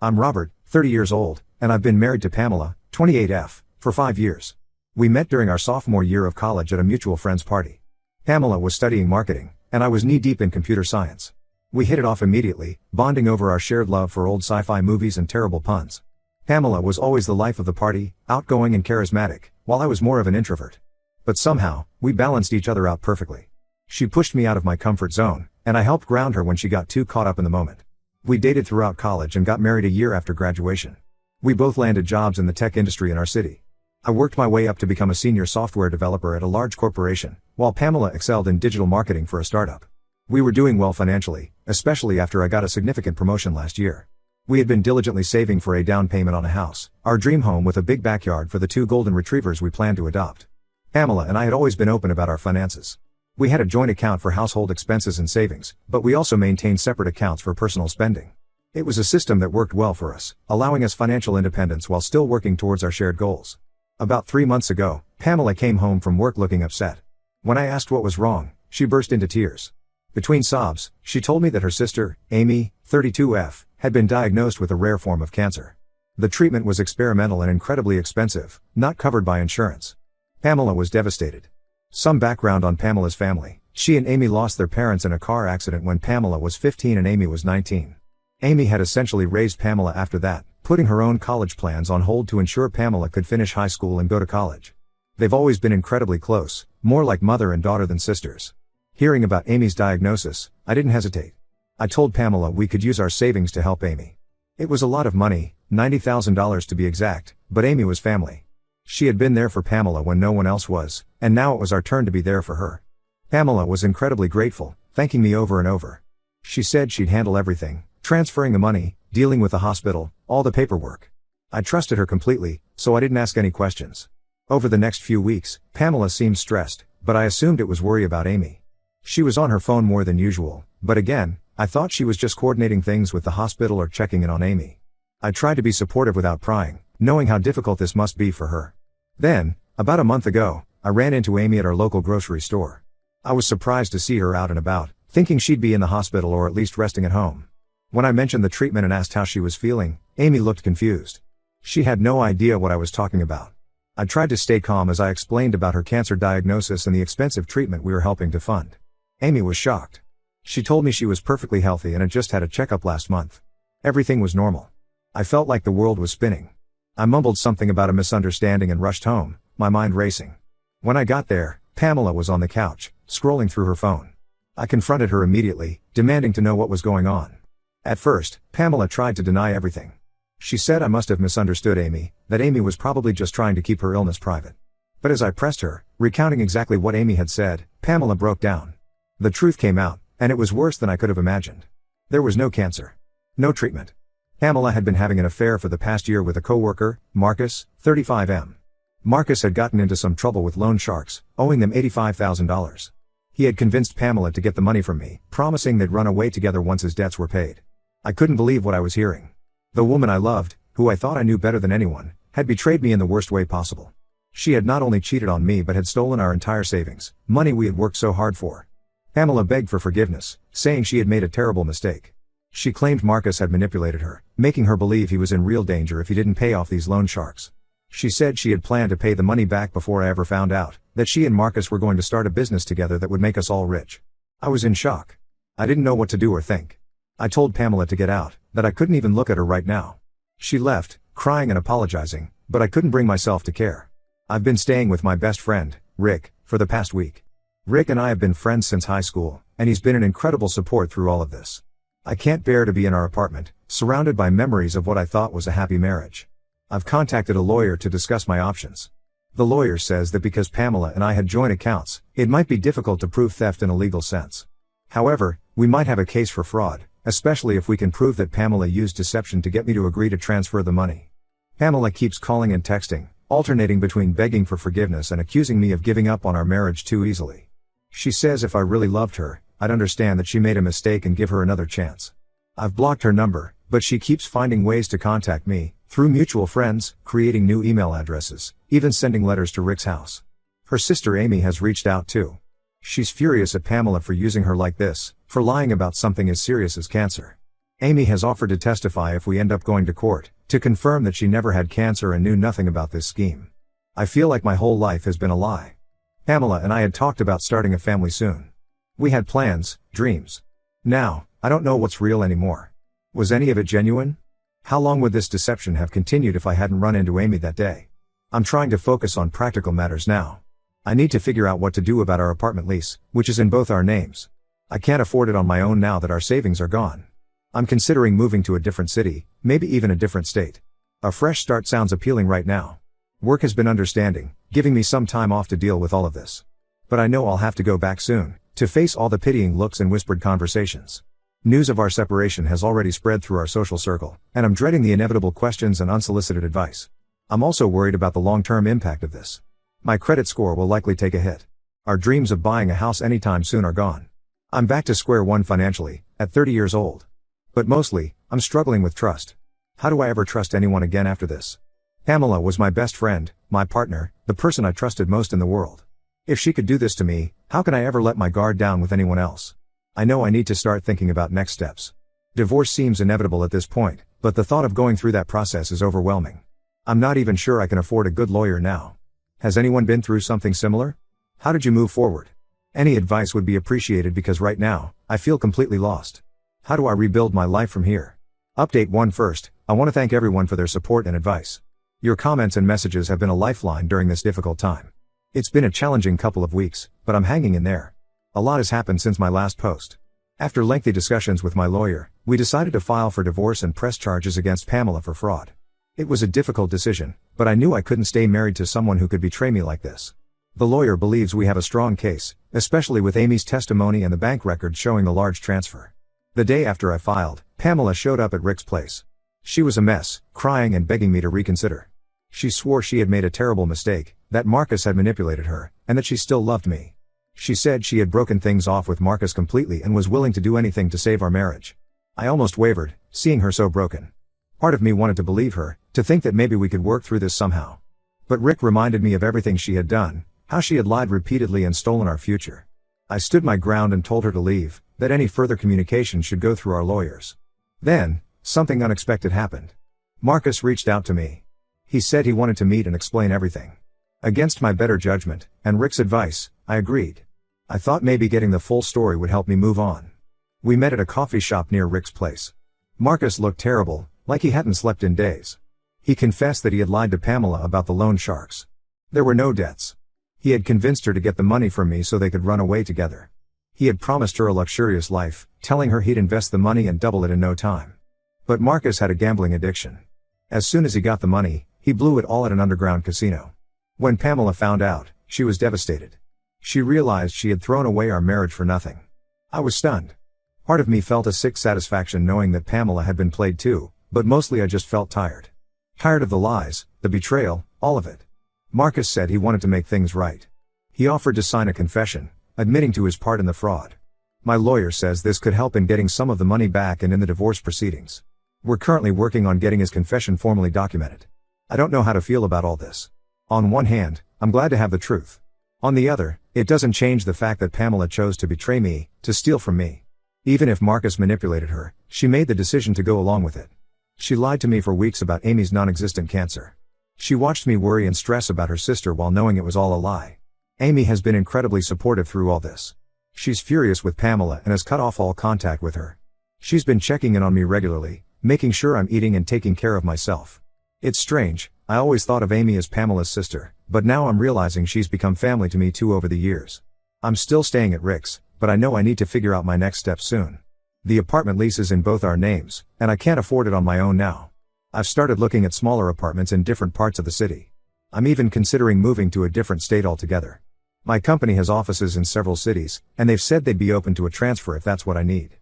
I'm Robert, 30 years old, and I've been married to Pamela, 28F, for 5 years. We met during our sophomore year of college at a mutual friend's party. Pamela was studying marketing, and I was knee-deep in computer science. We hit it off immediately, bonding over our shared love for old sci-fi movies and terrible puns. Pamela was always the life of the party, outgoing and charismatic, while I was more of an introvert. But somehow, we balanced each other out perfectly. She pushed me out of my comfort zone, and I helped ground her when she got too caught up in the moment. We dated throughout college and got married a year after graduation. We both landed jobs in the tech industry in our city. I worked my way up to become a senior software developer at a large corporation, while Pamela excelled in digital marketing for a startup. We were doing well financially, especially after I got a significant promotion last year. We had been diligently saving for a down payment on a house, our dream home with a big backyard for the 2 golden retrievers we planned to adopt. Pamela and I had always been open about our finances. We had a joint account for household expenses and savings, but we also maintained separate accounts for personal spending. It was a system that worked well for us, allowing us financial independence while still working towards our shared goals. About 3 months ago, Pamela came home from work looking upset. When I asked what was wrong, she burst into tears. Between sobs, she told me that her sister, Amy, 32F, had been diagnosed with a rare form of cancer. The treatment was experimental and incredibly expensive, not covered by insurance. Pamela was devastated. Some background on Pamela's family. She and Amy lost their parents in a car accident when Pamela was 15 and Amy was 19. Amy had essentially raised Pamela after that, putting her own college plans on hold to ensure Pamela could finish high school and go to college. They've always been incredibly close, more like mother and daughter than sisters. Hearing about Amy's diagnosis, I didn't hesitate. I told Pamela we could use our savings to help Amy. It was a lot of money, $90,000 to be exact, but Amy was family. She had been there for Pamela when no one else was, and now it was our turn to be there for her. Pamela was incredibly grateful, thanking me over and over. She said she'd handle everything, transferring the money, dealing with the hospital, all the paperwork. I trusted her completely, so I didn't ask any questions. Over the next few weeks, Pamela seemed stressed, but I assumed it was worry about Amy. She was on her phone more than usual, but again, I thought she was just coordinating things with the hospital or checking in on Amy. I tried to be supportive without prying, knowing how difficult this must be for her. Then, about a month ago, I ran into Amy at our local grocery store. I was surprised to see her out and about, thinking she'd be in the hospital or at least resting at home. When I mentioned the treatment and asked how she was feeling, Amy looked confused. She had no idea what I was talking about. I tried to stay calm as I explained about her cancer diagnosis and the expensive treatment we were helping to fund. Amy was shocked. She told me she was perfectly healthy and had just had a checkup last month. Everything was normal. I felt like the world was spinning. I mumbled something about a misunderstanding and rushed home, my mind racing. When I got there, Pamela was on the couch, scrolling through her phone. I confronted her immediately, demanding to know what was going on. At first, Pamela tried to deny everything. She said I must have misunderstood Amy, that Amy was probably just trying to keep her illness private. But as I pressed her, recounting exactly what Amy had said, Pamela broke down. The truth came out, and it was worse than I could have imagined. There was no cancer. No treatment. Pamela had been having an affair for the past year with a coworker, Marcus, 35M. Marcus had gotten into some trouble with loan sharks, owing them $85,000. He had convinced Pamela to get the money from me, promising they'd run away together once his debts were paid. I couldn't believe what I was hearing. The woman I loved, who I thought I knew better than anyone, had betrayed me in the worst way possible. She had not only cheated on me but had stolen our entire savings, money we had worked so hard for. Pamela begged for forgiveness, saying she had made a terrible mistake. She claimed Marcus had manipulated her, making her believe he was in real danger if he didn't pay off these loan sharks. She said she had planned to pay the money back before I ever found out, that she and Marcus were going to start a business together that would make us all rich. I was in shock. I didn't know what to do or think. I told Pamela to get out, that I couldn't even look at her right now. She left, crying and apologizing, but I couldn't bring myself to care. I've been staying with my best friend, Rick, for the past week. Rick and I have been friends since high school, and he's been an incredible support through all of this. I can't bear to be in our apartment, surrounded by memories of what I thought was a happy marriage. I've contacted a lawyer to discuss my options. The lawyer says that because Pamela and I had joint accounts, it might be difficult to prove theft in a legal sense. However, we might have a case for fraud, especially if we can prove that Pamela used deception to get me to agree to transfer the money. Pamela keeps calling and texting, alternating between begging for forgiveness and accusing me of giving up on our marriage too easily. She says if I really loved her, I'd understand that she made a mistake and give her another chance. I've blocked her number, but she keeps finding ways to contact me, through mutual friends, creating new email addresses, even sending letters to Rick's house. Her sister Amy has reached out too. She's furious at Pamela for using her like this, for lying about something as serious as cancer. Amy has offered to testify if we end up going to court, to confirm that she never had cancer and knew nothing about this scheme. I feel like my whole life has been a lie. Pamela and I had talked about starting a family soon. We had plans, dreams. Now, I don't know what's real anymore. Was any of it genuine? How long would this deception have continued if I hadn't run into Amy that day? I'm trying to focus on practical matters now. I need to figure out what to do about our apartment lease, which is in both our names. I can't afford it on my own now that our savings are gone. I'm considering moving to a different city, maybe even a different state. A fresh start sounds appealing right now. Work has been understanding, giving me some time off to deal with all of this. But I know I'll have to go back soon, to face all the pitying looks and whispered conversations. News of our separation has already spread through our social circle, and I'm dreading the inevitable questions and unsolicited advice. I'm also worried about the long-term impact of this. My credit score will likely take a hit. Our dreams of buying a house anytime soon are gone. I'm back to square one financially, at 30 years old. But mostly, I'm struggling with trust. How do I ever trust anyone again after this? Pamela was my best friend, my partner, the person I trusted most in the world. If she could do this to me, how can I ever let my guard down with anyone else? I know I need to start thinking about next steps. Divorce seems inevitable at this point, but the thought of going through that process is overwhelming. I'm not even sure I can afford a good lawyer now. Has anyone been through something similar? How did you move forward? Any advice would be appreciated because right now, I feel completely lost. How do I rebuild my life from here? Update 1 first, I want to thank everyone for their support and advice. Your comments and messages have been a lifeline during this difficult time. It's been a challenging couple of weeks, but I'm hanging in there. A lot has happened since my last post. After lengthy discussions with my lawyer, we decided to file for divorce and press charges against Pamela for fraud. It was a difficult decision, but I knew I couldn't stay married to someone who could betray me like this. The lawyer believes we have a strong case, especially with Amy's testimony and the bank records showing the large transfer. The day after I filed, Pamela showed up at Rick's place. She was a mess, crying and begging me to reconsider. She swore she had made a terrible mistake, that Marcus had manipulated her, and that she still loved me. She said she had broken things off with Marcus completely and was willing to do anything to save our marriage. I almost wavered, seeing her so broken. Part of me wanted to believe her, to think that maybe we could work through this somehow. But Rick reminded me of everything she had done, how she had lied repeatedly and stolen our future. I stood my ground and told her to leave, that any further communication should go through our lawyers. Then, something unexpected happened. Marcus reached out to me. He said he wanted to meet and explain everything. Against my better judgment, and Rick's advice, I agreed. I thought maybe getting the full story would help me move on. We met at a coffee shop near Rick's place. Marcus looked terrible, like he hadn't slept in days. He confessed that he had lied to Pamela about the loan sharks. There were no debts. He had convinced her to get the money from me so they could run away together. He had promised her a luxurious life, telling her he'd invest the money and double it in no time. But Marcus had a gambling addiction. As soon as he got the money, he blew it all at an underground casino. When Pamela found out, she was devastated. She realized she had thrown away our marriage for nothing. I was stunned. Part of me felt a sick satisfaction knowing that Pamela had been played too, but mostly I just felt tired. Tired of the lies, the betrayal, all of it. Marcus said he wanted to make things right. He offered to sign a confession, admitting to his part in the fraud. My lawyer says this could help in getting some of the money back and in the divorce proceedings. We're currently working on getting his confession formally documented. I don't know how to feel about all this. On one hand, I'm glad to have the truth. On the other, it doesn't change the fact that Pamela chose to betray me, to steal from me. Even if Marcus manipulated her, she made the decision to go along with it. She lied to me for weeks about Amy's non-existent cancer. She watched me worry and stress about her sister while knowing it was all a lie. Amy has been incredibly supportive through all this. She's furious with Pamela and has cut off all contact with her. She's been checking in on me regularly, making sure I'm eating and taking care of myself. It's strange, I always thought of Amy as Pamela's sister, but now I'm realizing she's become family to me too over the years. I'm still staying at Rick's, but I know I need to figure out my next step soon. The apartment lease is in both our names, and I can't afford it on my own now. I've started looking at smaller apartments in different parts of the city. I'm even considering moving to a different state altogether. My company has offices in several cities, and they've said they'd be open to a transfer if that's what I need.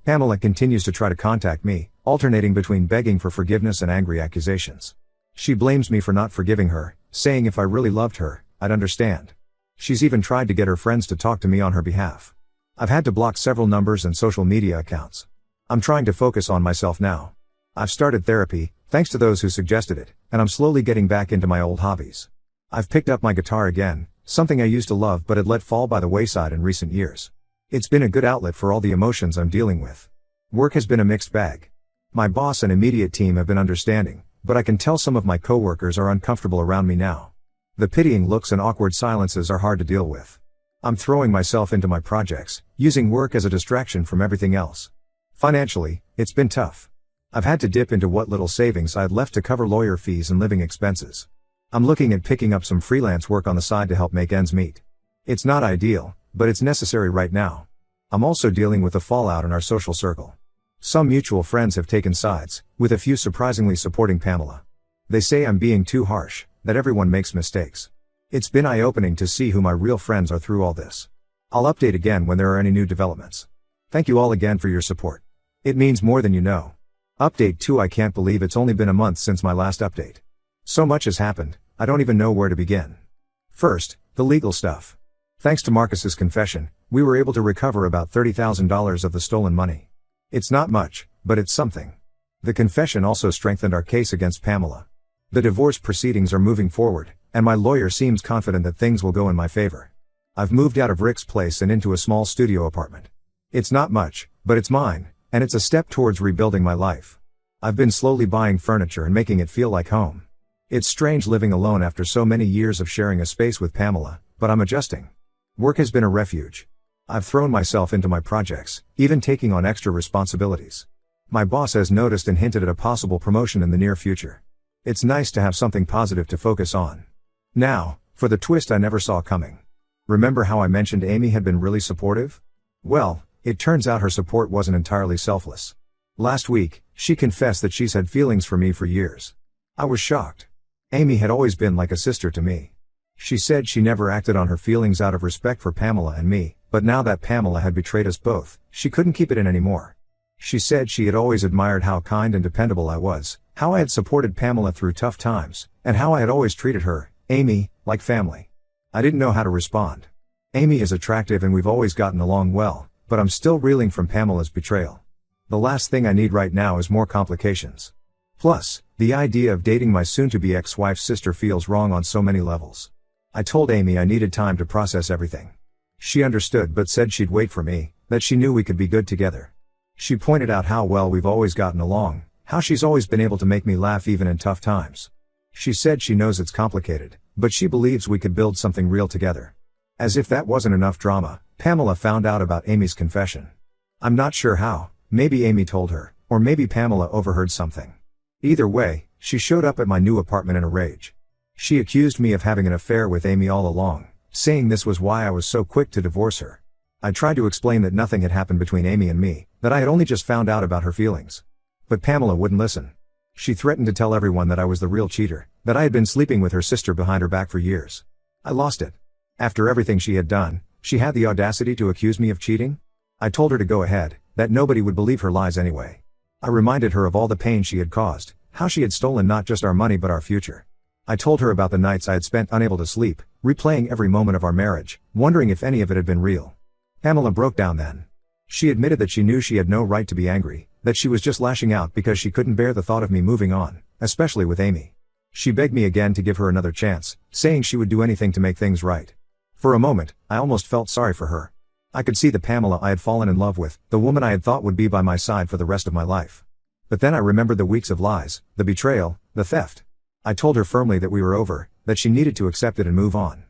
Pamela continues to try to contact me, alternating between begging for forgiveness and angry accusations. She blames me for not forgiving her, saying if I really loved her, I'd understand. She's even tried to get her friends to talk to me on her behalf. I've had to block several numbers and social media accounts. I'm trying to focus on myself now. I've started therapy, thanks to those who suggested it, and I'm slowly getting back into my old hobbies. I've picked up my guitar again, something I used to love but had let fall by the wayside in recent years. It's been a good outlet for all the emotions I'm dealing with. Work has been a mixed bag. My boss and immediate team have been understanding, but I can tell some of my coworkers are uncomfortable around me now. The pitying looks and awkward silences are hard to deal with. I'm throwing myself into my projects, using work as a distraction from everything else. Financially, it's been tough. I've had to dip into what little savings I had left to cover lawyer fees and living expenses. I'm looking at picking up some freelance work on the side to help make ends meet. It's not ideal, but it's necessary right now. I'm also dealing with the fallout in our social circle. Some mutual friends have taken sides, with a few surprisingly supporting Pamela. They say I'm being too harsh, that everyone makes mistakes. It's been eye-opening to see who my real friends are through all this. I'll update again when there are any new developments. Thank you all again for your support. It means more than you know. Update 2. I can't believe it's only been a month since my last update. So much has happened, I don't even know where to begin. First, the legal stuff. Thanks to Marcus's confession, we were able to recover about $30,000 of the stolen money. It's not much, but it's something. The confession also strengthened our case against Pamela. The divorce proceedings are moving forward, and my lawyer seems confident that things will go in my favor. I've moved out of Rick's place and into a small studio apartment. It's not much, but it's mine, and it's a step towards rebuilding my life. I've been slowly buying furniture and making it feel like home. It's strange living alone after so many years of sharing a space with Pamela, but I'm adjusting. Work has been a refuge. I've thrown myself into my projects, even taking on extra responsibilities. My boss has noticed and hinted at a possible promotion in the near future. It's nice to have something positive to focus on. Now, for the twist I never saw coming. Remember how I mentioned Amy had been really supportive? Well, it turns out her support wasn't entirely selfless. Last week, she confessed that she's had feelings for me for years. I was shocked. Amy had always been like a sister to me. She said she never acted on her feelings out of respect for Pamela and me, but now that Pamela had betrayed us both, she couldn't keep it in anymore. She said she had always admired how kind and dependable I was, how I had supported Pamela through tough times, and how I had always treated her, Amy, like family. I didn't know how to respond. Amy is attractive and we've always gotten along well, but I'm still reeling from Pamela's betrayal. The last thing I need right now is more complications. Plus, the idea of dating my soon-to-be ex-wife's sister feels wrong on so many levels. I told Amy I needed time to process everything. She understood but said she'd wait for me, that she knew we could be good together. She pointed out how well we've always gotten along, how she's always been able to make me laugh even in tough times. She said she knows it's complicated, but she believes we could build something real together. As if that wasn't enough drama, Pamela found out about Amy's confession. I'm not sure how, maybe Amy told her, or maybe Pamela overheard something. Either way, she showed up at my new apartment in a rage. She accused me of having an affair with Amy all along, saying this was why I was so quick to divorce her. I tried to explain that nothing had happened between Amy and me, that I had only just found out about her feelings. But Pamela wouldn't listen. She threatened to tell everyone that I was the real cheater, that I had been sleeping with her sister behind her back for years. I lost it. After everything she had done, she had the audacity to accuse me of cheating? I told her to go ahead, that nobody would believe her lies anyway. I reminded her of all the pain she had caused, how she had stolen not just our money but our future. I told her about the nights I had spent unable to sleep, replaying every moment of our marriage, wondering if any of it had been real. Pamela broke down then. She admitted that she knew she had no right to be angry, that she was just lashing out because she couldn't bear the thought of me moving on, especially with Amy. She begged me again to give her another chance, saying she would do anything to make things right. For a moment, I almost felt sorry for her. I could see the Pamela I had fallen in love with, the woman I had thought would be by my side for the rest of my life. But then I remembered the weeks of lies, the betrayal, the theft. I told her firmly that we were over, that she needed to accept it and move on.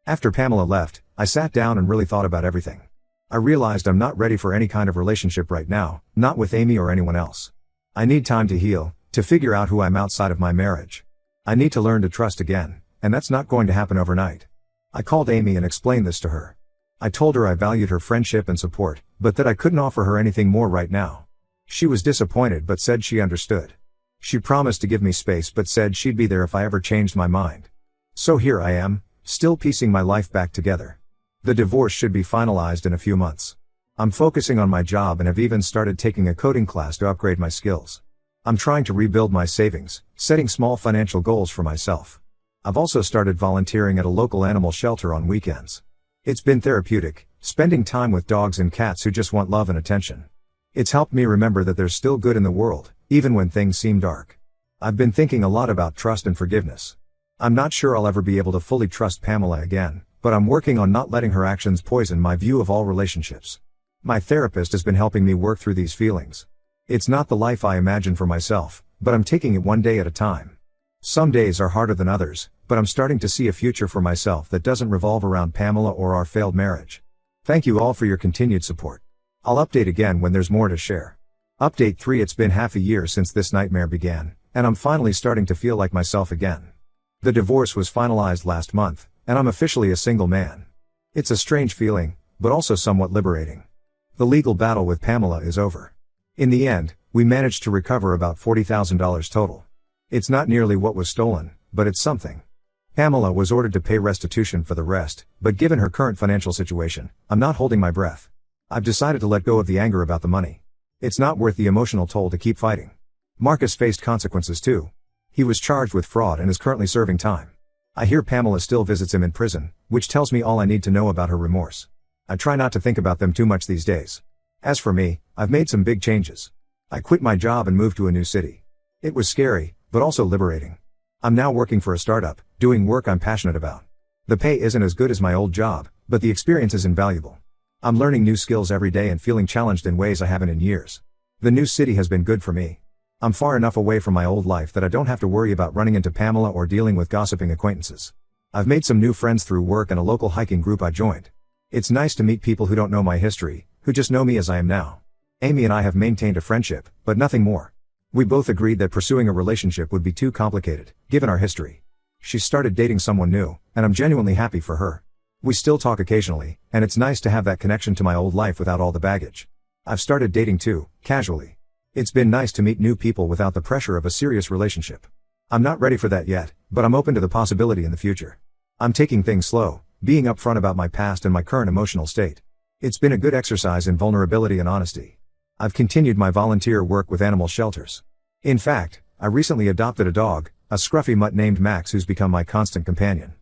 After Pamela left, I sat down and really thought about everything. I realized I'm not ready for any kind of relationship right now, not with Amy or anyone else. I need time to heal, to figure out who I'm outside of my marriage. I need to learn to trust again, and that's not going to happen overnight. I called Amy and explained this to her. I told her I valued her friendship and support, but that I couldn't offer her anything more right now. She was disappointed but said she understood. She promised to give me space but said she'd be there if I ever changed my mind. So here I am, still piecing my life back together. The divorce should be finalized in a few months. I'm focusing on my job and have even started taking a coding class to upgrade my skills. I'm trying to rebuild my savings, setting small financial goals for myself. I've also started volunteering at a local animal shelter on weekends. It's been therapeutic, spending time with dogs and cats who just want love and attention. It's helped me remember that there's still good in the world, even when things seem dark. I've been thinking a lot about trust and forgiveness. I'm not sure I'll ever be able to fully trust Pamela again, but I'm working on not letting her actions poison my view of all relationships. My therapist has been helping me work through these feelings. It's not the life I imagine for myself, but I'm taking it one day at a time. Some days are harder than others, but I'm starting to see a future for myself that doesn't revolve around Pamela or our failed marriage. Thank you all for your continued support. I'll update again when there's more to share. Update 3: It's been half a year since this nightmare began, and I'm finally starting to feel like myself again. The divorce was finalized last month, and I'm officially a single man. It's a strange feeling, but also somewhat liberating. The legal battle with Pamela is over. In the end, we managed to recover about $40,000 total. It's not nearly what was stolen, but it's something. Pamela was ordered to pay restitution for the rest, but given her current financial situation, I'm not holding my breath. I've decided to let go of the anger about the money. It's not worth the emotional toll to keep fighting. Marcus faced consequences too. He was charged with fraud and is currently serving time. I hear Pamela still visits him in prison, which tells me all I need to know about her remorse. I try not to think about them too much these days. As for me, I've made some big changes. I quit my job and moved to a new city. It was scary, but also liberating. I'm now working for a startup, doing work I'm passionate about. The pay isn't as good as my old job, but the experience is invaluable. I'm learning new skills every day and feeling challenged in ways I haven't in years. The new city has been good for me. I'm far enough away from my old life that I don't have to worry about running into Pamela or dealing with gossiping acquaintances. I've made some new friends through work and a local hiking group I joined. It's nice to meet people who don't know my history, who just know me as I am now. Amy and I have maintained a friendship, but nothing more. We both agreed that pursuing a relationship would be too complicated, given our history. She started dating someone new, and I'm genuinely happy for her. We still talk occasionally, and it's nice to have that connection to my old life without all the baggage. I've started dating too, casually. It's been nice to meet new people without the pressure of a serious relationship. I'm not ready for that yet, but I'm open to the possibility in the future. I'm taking things slow, being upfront about my past and my current emotional state. It's been a good exercise in vulnerability and honesty. I've continued my volunteer work with animal shelters. In fact, I recently adopted a dog, a scruffy mutt named Max, who's become my constant companion.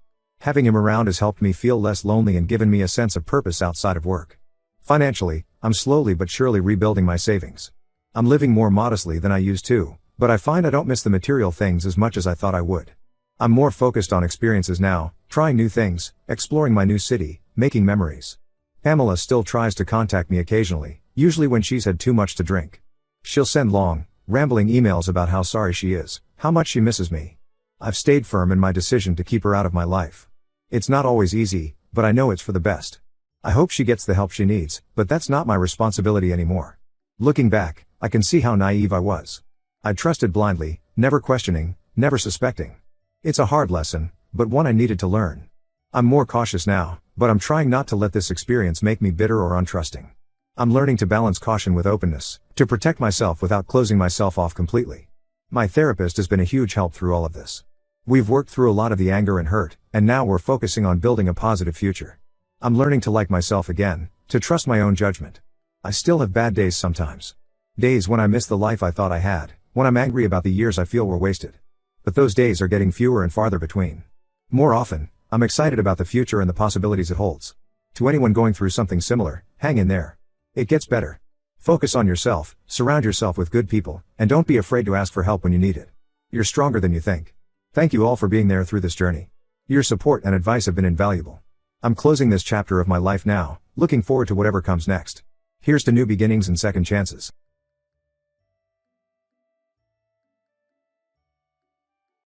Having him around has helped me feel less lonely and given me a sense of purpose outside of work. Financially, I'm slowly but surely rebuilding my savings. I'm living more modestly than I used to, but I find I don't miss the material things as much as I thought I would. I'm more focused on experiences now, trying new things, exploring my new city, making memories. Pamela still tries to contact me occasionally, usually when she's had too much to drink. She'll send long, rambling emails about how sorry she is, how much she misses me. I've stayed firm in my decision to keep her out of my life. It's not always easy, but I know it's for the best. I hope she gets the help she needs, but that's not my responsibility anymore. Looking back, I can see how naive I was. I trusted blindly, never questioning, never suspecting. It's a hard lesson, but one I needed to learn. I'm more cautious now, but I'm trying not to let this experience make me bitter or untrusting. I'm learning to balance caution with openness, to protect myself without closing myself off completely. My therapist has been a huge help through all of this. We've worked through a lot of the anger and hurt, and now we're focusing on building a positive future. I'm learning to like myself again, to trust my own judgment. I still have bad days sometimes. Days when I miss the life I thought I had, when I'm angry about the years I feel were wasted. But those days are getting fewer and farther between. More often, I'm excited about the future and the possibilities it holds. To anyone going through something similar, hang in there. It gets better. Focus on yourself, surround yourself with good people, and don't be afraid to ask for help when you need it. You're stronger than you think. Thank you all for being there through this journey. Your support and advice have been invaluable. I'm closing this chapter of my life now, looking forward to whatever comes next. Here's to new beginnings and second chances.